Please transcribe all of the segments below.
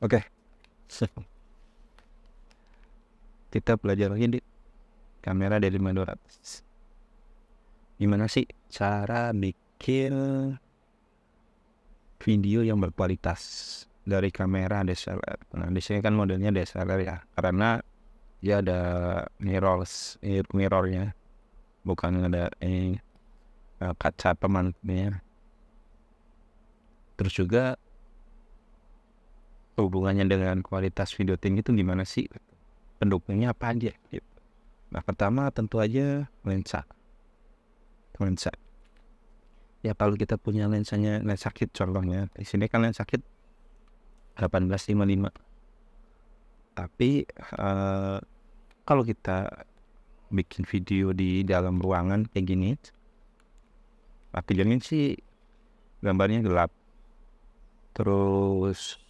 Oke, kita belajar lagi di kamera D5200. Gimana sih cara bikin video yang berkualitas dari kamera DSLR? Nah, di sini kan modelnya DSLR ya, karena dia ada mirrornya, bukan ada kaca pemantulnya. Terus juga hubungannya dengan kualitas video tinggi itu gimana sih? Pendukungnya apa aja gitu. Nah, pertama tentu aja lensa. Ya kalau kita punya lensa kit contohnya, di sini kan lensa kit 1855. Tapi kalau kita bikin video di dalam ruangan kayak gini, akhirnya sih gambarnya gelap. Terus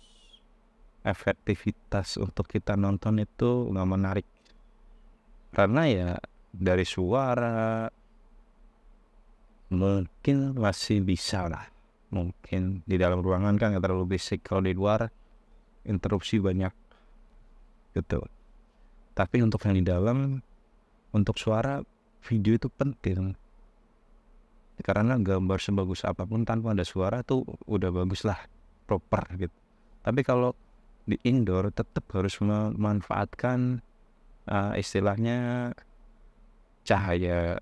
efektivitas untuk kita nonton itu nggak menarik. Karena ya dari suara mungkin masih bisa lah. Mungkin di dalam ruangan kan nggak terlalu berisik, kalau di luar interupsi banyak gitu. Tapi untuk yang di dalam, untuk suara, video itu penting. Karena gambar sebagus apapun tanpa ada suara tuh udah bagus lah, proper gitu. Tapi kalau di indoor tetap harus memanfaatkan istilahnya cahaya,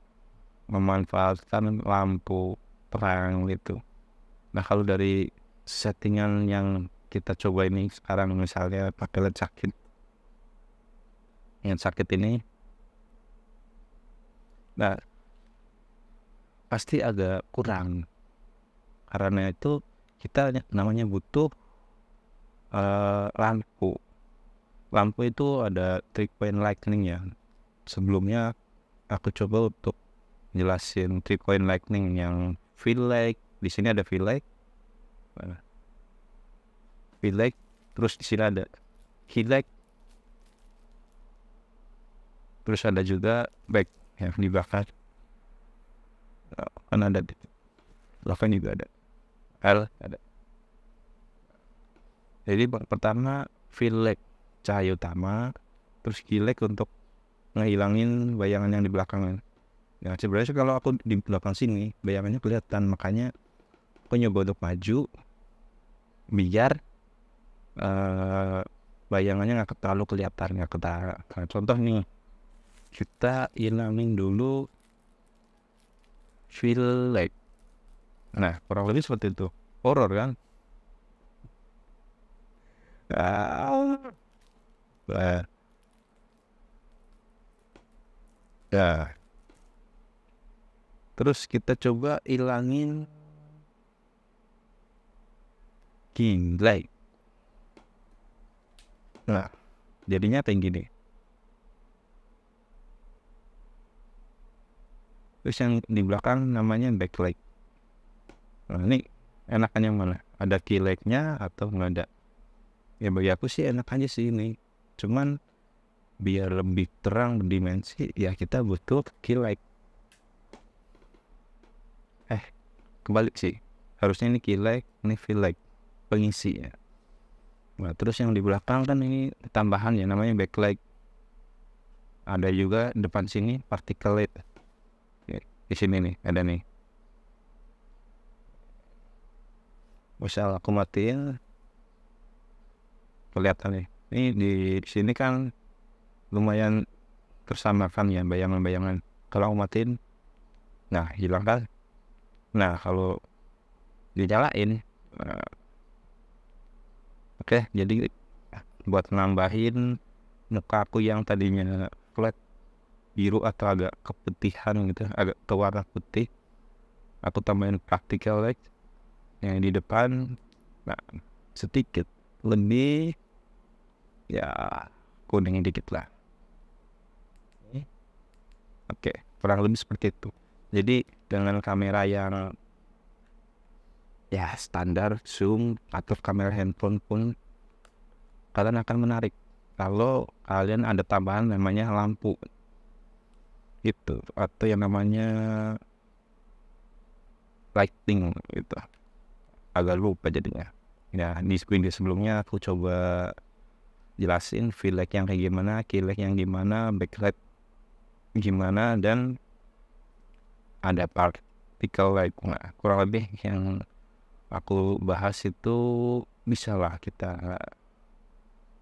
memanfaatkan lampu terang gitu. Nah kalau dari settingan yang kita coba ini sekarang, misalnya pakai LED sakit, yang sakit ini, nah pasti agak kurang. Karena itu kita namanya butuh lampu itu ada 3-point lightning ya. Sebelumnya aku coba untuk jelasin 3-point lightning yang fill light. Di sini ada fill light, terus di sini ada highlight, terus ada juga back yang di belakang. Kan ada di belakang juga ada L ada. Jadi pertama fill light, cahaya utama, terus highlight untuk ngehilangin bayangan yang di belakang. Nah sebenarnya kalau aku di belakang sini bayangannya kelihatan, makanya aku nyoba untuk maju biar bayangannya nggak terlalu kelihatan, nggak ketara. Nah, contoh nih, kita hilangin dulu fill light. Nah kurang lebih seperti itu. Horor kan? Nah, ya. Terus kita coba hilangin king light. Nah jadinya kayak gini. Terus yang di belakang namanya backlight. Nah ini enakan yang mana? Ada key lightnya atau nggak ada? Ya bagi aku sih enak aja sih ini. Cuman biar lebih terang berdimensi ya kita butuh key light. Kebalik sih. Harusnya ini key light, ini fill light, pengisi ya. Nah terus yang di belakang kan ini tambahan ya, namanya backlight. Ada juga depan sini particle light. Di sini nih ada nih. Misal aku matiin, kelihatan nih. Ini di sini kan lumayan tersamakan ya bayangan-bayangan. Kalau aku matiin, nah hilang kan. Nah kalau dinyalain, oke, jadi buat nambahin muka aku yang tadinya flat biru atau agak keputihan gitu, agak ke warna putih, aku tambahin practical light yang di depan. Nah sedikit lebih ya kuning dikit lah. Oke, kurang lebih seperti itu. Jadi dengan kamera yang ya standar zoom atau kamera handphone pun kalian akan menarik kalau kalian ada tambahan namanya lampu itu, atau yang namanya lighting gitu, agak lupa jadinya. Ya di video sebelumnya aku coba jelasin V-lag yang kayak gimana, key-lag yang gimana, backlight gimana, dan ada particle lag. Nah, kurang lebih yang aku bahas itu bisa lah kita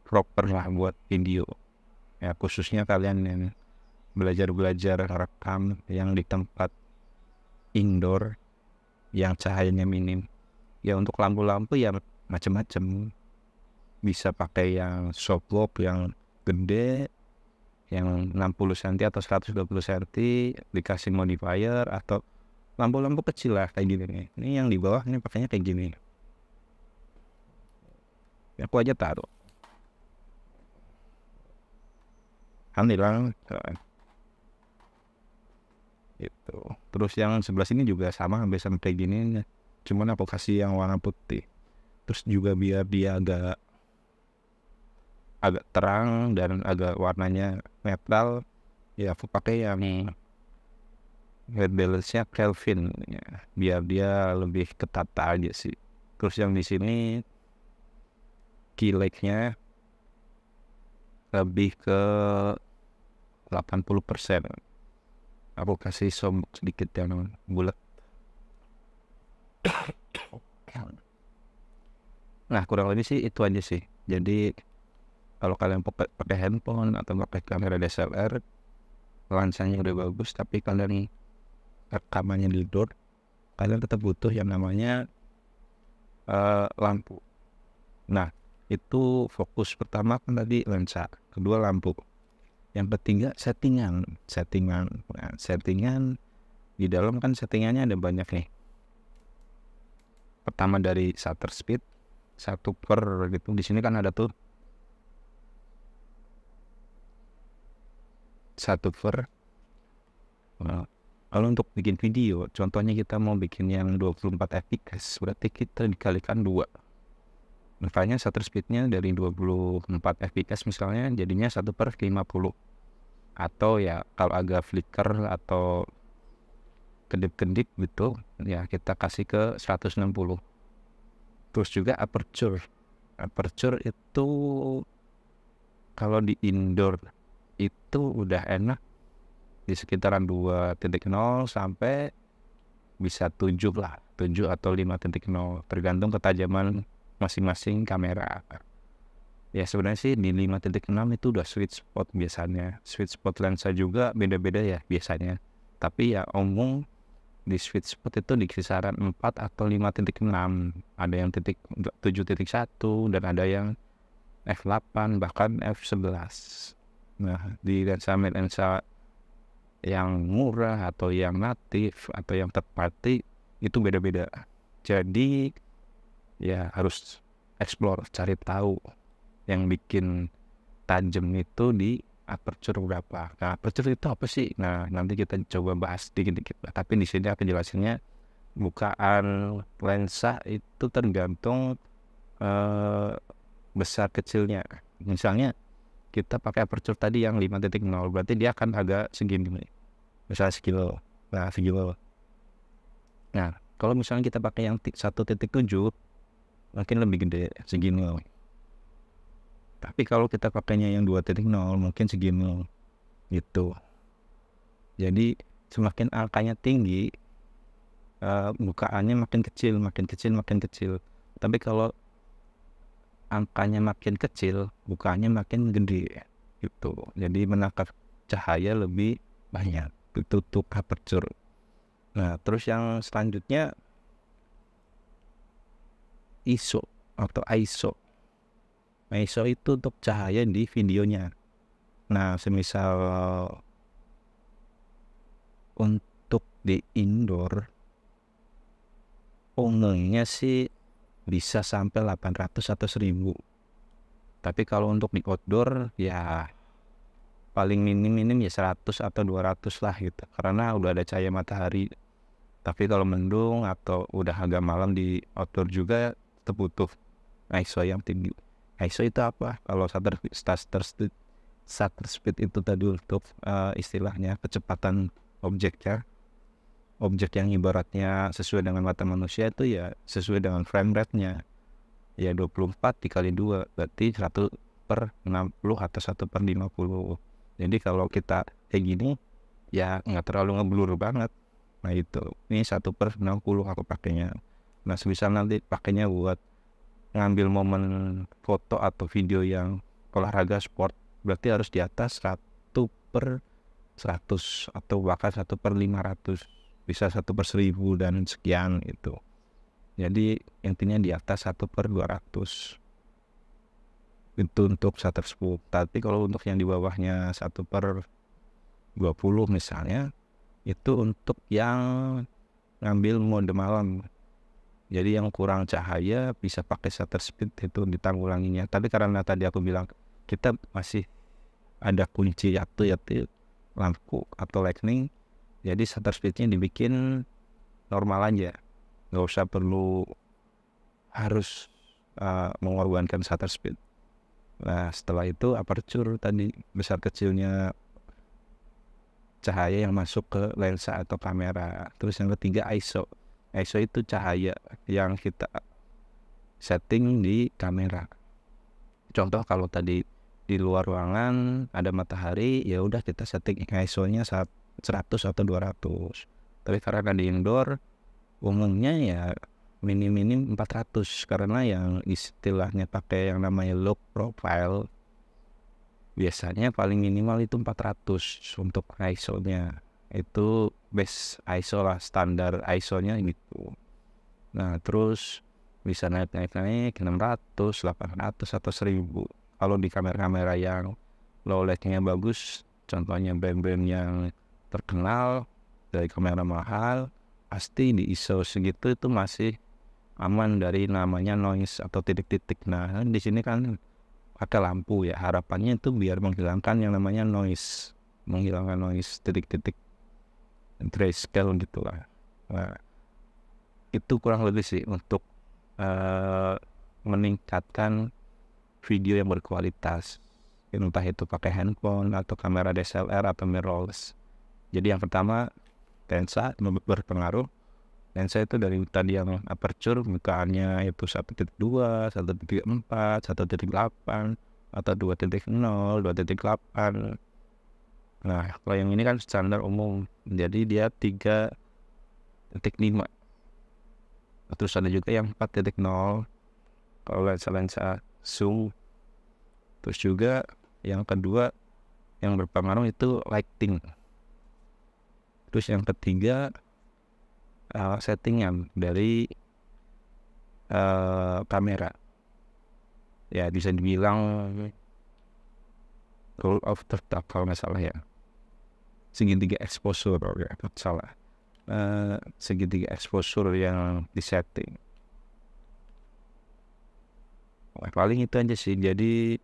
proper lah buat video ya, khususnya kalian yang belajar rekam yang di tempat indoor yang cahayanya minim. Ya untuk lampu-lampu ya macam-macam, bisa pakai yang softbox yang gede yang 60 cm atau 120 cm dikasih modifier, atau lampu-lampu kecil lah kayak gini nih. Ini yang di bawah ini pakainya kayak gini. Aku aja taruh. Alhamdulillah. Itu. Terus yang sebelah sini juga sama, hampir sama kayak gini. Cuman aku kasih yang warna putih. Terus juga biar dia agak terang dan agak warnanya netral, ya aku pakai yang white balance-nya Kelvin ya, biar dia lebih ketata aja sih. Terus yang di sini key lag-nya lebih ke 80%. Aku kasih sombong sedikit yang bulat. Nah kurang lebih sih itu aja sih. Jadi kalau kalian pakai handphone atau pakai kamera DSLR, lansanya udah bagus, tapi kalian rekamannya di outdoor, kalian tetap butuh yang namanya lampu. Nah itu fokus pertama kan tadi lensa, kedua lampu, yang ketiga settingan. Nah, settingan di dalam kan settingannya ada banyak nih. Pertama dari shutter speed 1/, gitu. Di sini kan ada tuh 1/. Nah, kalau untuk bikin video, contohnya kita mau bikin yang 24 fps, berarti kita dikalikan 2. Makanya shutter speednya dari 24 fps misalnya jadinya 1/50. Atau ya kalau agak flicker atau kedip-kedip gitu ya kita kasih ke 160. Terus juga aperture itu kalau di indoor itu udah enak di sekitaran 2.0 sampai bisa 7 lah, 7 atau 5.0, tergantung ketajaman masing-masing kamera. Ya sebenarnya sih di 5.6 itu udah sweet spot biasanya. Sweet spot lensa juga beda-beda ya biasanya, tapi ya omong di sweet spot itu di kisaran 4 atau 5.6. Ada yang 7.1 dan ada yang f8 bahkan f11. Nah di lensa yang murah atau yang natif atau yang third party itu beda-beda. Jadi ya harus explore, cari tahu yang bikin tajam itu di aperture berapa. Nah aperture itu apa sih? Nah nanti kita coba bahas dikit-dikit. Tapi di sini aku jelasinnya bukaan lensa itu tergantung besar kecilnya. Misalnya kita pakai aperture tadi yang 5.0, berarti dia akan agak segini nih, misalnya sekilo. Nah segilo. Nah kalau misalnya kita pakai yang 1.7 mungkin lebih gede, segini. Tapi kalau kita pakainya yang 2.0 mungkin segini gitu. Jadi semakin angkanya tinggi, bukaannya makin kecil. Tapi kalau angkanya makin kecil, bukaannya makin gede gitu. Jadi menangkap cahaya lebih banyak. Itu tuh aperture. Nah terus yang selanjutnya ISO atau ISO. ISO itu untuk cahaya di videonya. Nah semisal untuk di indoor umumnya sih bisa sampai 800 atau 1000. Tapi kalau untuk di outdoor ya paling minim ya 100 atau 200 lah gitu, karena udah ada cahaya matahari. Tapi kalau mendung atau udah agak malam di outdoor juga tetap butuh ISO yang tinggi. ISO itu apa? Kalau shutter speed itu tadi untuk istilahnya kecepatan objeknya. Objek yang ibaratnya sesuai dengan mata manusia itu ya sesuai dengan frame rate-nya. ya 24 dikali 2 berarti 1/60 atau 1/50. Jadi kalau kita kayak gini ya nggak terlalu ngeblur banget. Nah itu, ini 1/60 aku pakainya. Nah sebisa nanti pakainya buat ngambil momen foto atau video yang olahraga sport, berarti harus di atas 1/100 atau bahkan 1/500, bisa 1/1000 dan sekian itu. Jadi intinya di atas 1/200 itu untuk shutter speed. Tapi kalau untuk yang di bawahnya 1/20 misalnya, itu untuk yang ngambil mode malam. Jadi yang kurang cahaya bisa pakai shutter speed itu ditanggulanginya. Tapi karena tadi aku bilang kita masih ada kunci yaitu lampu atau lightning, jadi shutter speednya dibikin normal aja, nggak usah perlu harus mengorbankan shutter speed. Nah setelah itu aperture tadi, besar kecilnya cahaya yang masuk ke lensa atau kamera. Terus yang ketiga ISO itu cahaya yang kita setting di kamera. Contoh kalau tadi di luar ruangan ada matahari, ya udah kita setting ISO-nya 100 atau 200. Tapi karena di indoor umumnya ya minim 400, karena yang istilahnya pakai yang namanya low profile biasanya paling minimal itu 400 untuk ISO-nya. Itu base ISO lah, standar ISO-nya gitu. Nah terus bisa naik 600, 800 atau 1000. Kalau di kamera-kamera yang low light-nya bagus, contohnya brand-brand yang terkenal dari kamera mahal, pasti di ISO segitu itu masih aman dari namanya noise atau titik-titik. Nah di sini kan pakai lampu ya, harapannya itu biar menghilangkan yang namanya noise, titik-titik grayscale gitu lah. Nah, itu kurang lebih sih untuk meningkatkan video yang berkualitas, entah itu pakai handphone atau kamera DSLR atau mirrorless. Jadi yang pertama lensa berpengaruh. Lensa itu dari tadi yang aperture bukaannya itu 1.2, 1.4, 1.8 atau 2.0, 2.8. Nah kalau yang ini kan standar umum, jadi dia 3.5. Terus ada juga yang 4.0 kalau lensa zoom. Terus juga yang kedua yang berpengaruh itu lighting. Terus yang ketiga settingan dari kamera. Ya bisa dibilang rule of third kalau nggak salah ya, segitiga exposure ya, salah. Segitiga exposure yang disetting. Paling itu aja sih. Jadi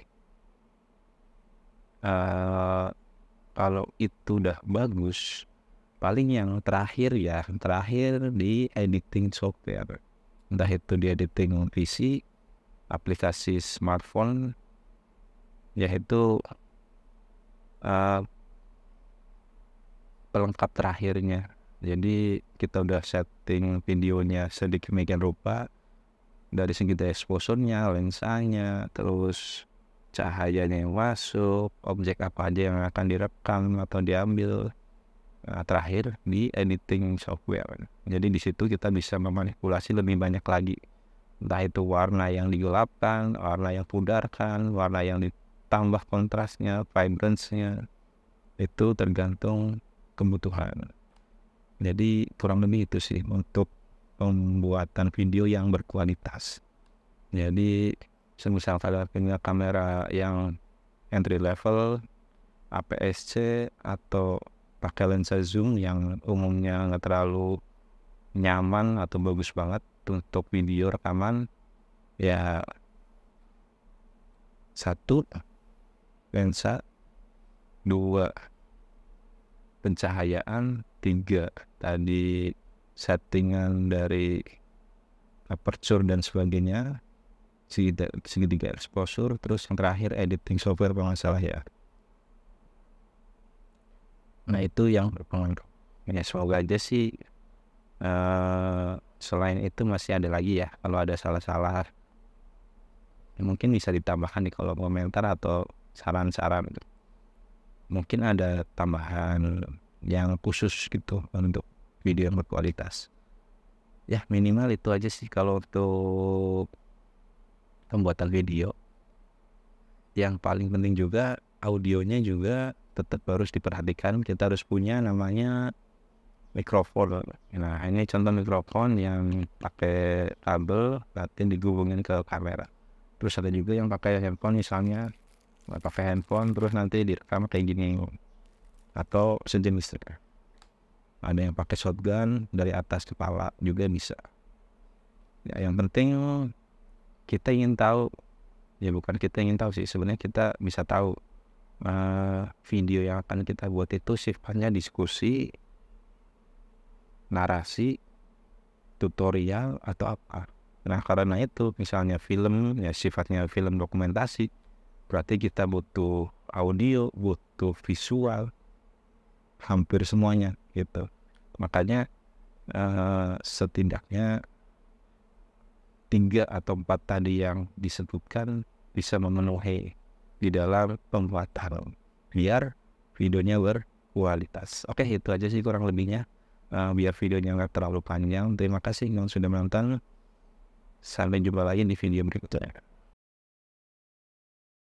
kalau itu udah bagus, paling yang terakhir di editing software, entah itu di editing PC, aplikasi smartphone, yaitu pelengkap terakhirnya. Jadi kita udah setting videonya sedemikian rupa, dari segi exposure-nya, lensanya, terus cahayanya yang masuk, objek apa aja yang akan direkam atau diambil. Nah, terakhir di editing software. Jadi di situ kita bisa memanipulasi lebih banyak lagi. Entah itu warna yang digelapkan, warna yang pudarkan, warna yang ditambah kontrasnya, vibrance-nya. Itu tergantung kebutuhan. Jadi kurang lebih itu sih untuk pembuatan video yang berkualitas. Jadi semisal kalian punya kamera yang entry level, APS-C atau pakai lensa zoom yang umumnya nggak terlalu nyaman atau bagus banget untuk video rekaman, ya 1 lensa, 2 pencahayaan, 3 tadi settingan dari aperture dan sebagainya, segitiga exposure, terus yang terakhir editing software kalau nggak salah ya. Nah itu yang berpengaruh. Ya semoga aja sih selain itu masih ada lagi ya, kalau ada salah-salah mungkin bisa ditambahkan di kolom komentar atau saran-saran gitu. Mungkin ada tambahan yang khusus gitu untuk video yang berkualitas. Ya minimal itu aja sih kalau untuk pembuatan video. Yang paling penting juga audionya juga tetap harus diperhatikan. Kita harus punya namanya mikrofon. Nah ini contoh mikrofon yang pakai kabel nanti digabungin ke kamera. Terus ada juga yang pakai handphone, misalnya pakai handphone terus nanti direkam kayak gini atau sejenis. Ada yang pakai shotgun dari atas kepala juga bisa. Ya, yang penting kita ingin tahu, ya bukan kita ingin tahu sih, sebenarnya kita bisa tahu video yang akan kita buat itu sifatnya diskusi, narasi, tutorial atau apa. Nah karena itu misalnya film ya sifatnya film dokumentasi, berarti kita butuh audio, butuh visual, hampir semuanya gitu. Makanya setidaknya 3 atau 4 tadi yang disebutkan bisa memenuhi di dalam pembuatan biar videonya berkualitas. Oke, itu aja sih kurang lebihnya. Biar videonya nggak terlalu panjang. Terima kasih yang sudah menonton. Sampai jumpa lagi di video berikutnya.